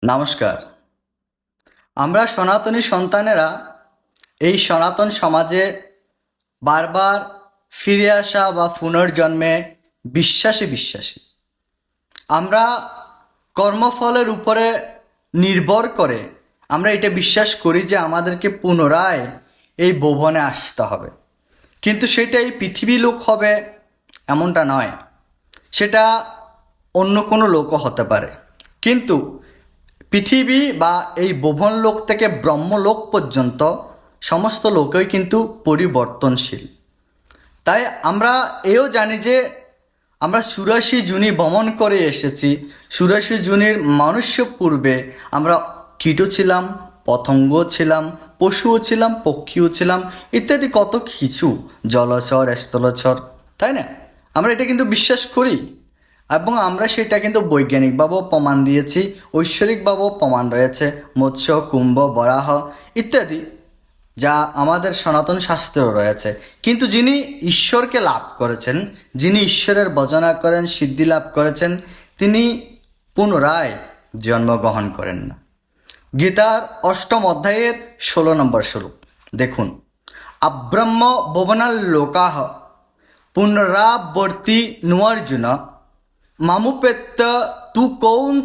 নমস্কার। আমরা সনাতনী সন্তানেরা এই সনাতন সমাজে বারবার ফিরে আসা বা পুনর্জন্মে বিশ্বাসী। আমরা কর্মফলের উপরে নির্ভর করে আমরা এটা বিশ্বাস করি যে আমাদেরকে পুনরায় এই ভুবনে আসতে হবে, কিন্তু সেটা এই পৃথিবী লোক হবে এমনটা নয়, সেটা অন্য কোনো লোকও হতে পারে। কিন্তু পৃথিবী বা এই ভুবন লোক থেকে ব্রহ্মলোক পর্যন্ত সমস্ত লোকই কিন্তু পরিবর্তনশীল। তাই আমরা এও জানি যে আমরা ৮৪ জুনি ভ্রমণ করে এসেছি। ৮৪ জুনির মনুষ্য পূর্বে আমরা কীটও ছিলাম, পতঙ্গ ছিলাম, পশুও ছিলাম, পক্ষীও ছিলাম, ইত্যাদি কত কিছু, জলচর, স্থলচর, তাই না? আমরা এটা কিন্তু বিশ্বাস করি এবং আমরা সেটা কিন্তু বৈজ্ঞানিকভাবেও প্রমাণ দিয়েছি, ঐশ্বরিকভাবেও প্রমাণ রয়েছে, মৎস্য, কুম্ভ, বরাহ ইত্যাদি, যা আমাদের সনাতন শাস্ত্রেও রয়েছে। কিন্তু যিনি ঈশ্বরকে লাভ করেছেন, যিনি ঈশ্বরের ভজনা করেন, সিদ্ধি লাভ করেছেন, তিনি পুনরায় জন্মগ্রহণ করেন না। গীতার ৮ম অধ্যায়ের ১৬ নম্বর শ্লোক দেখুন, আব্রহ্ম ভুবনাল লোকাহ পুনরাবর্তি নুয়ার্জুন মামুপেত্য তু কৌন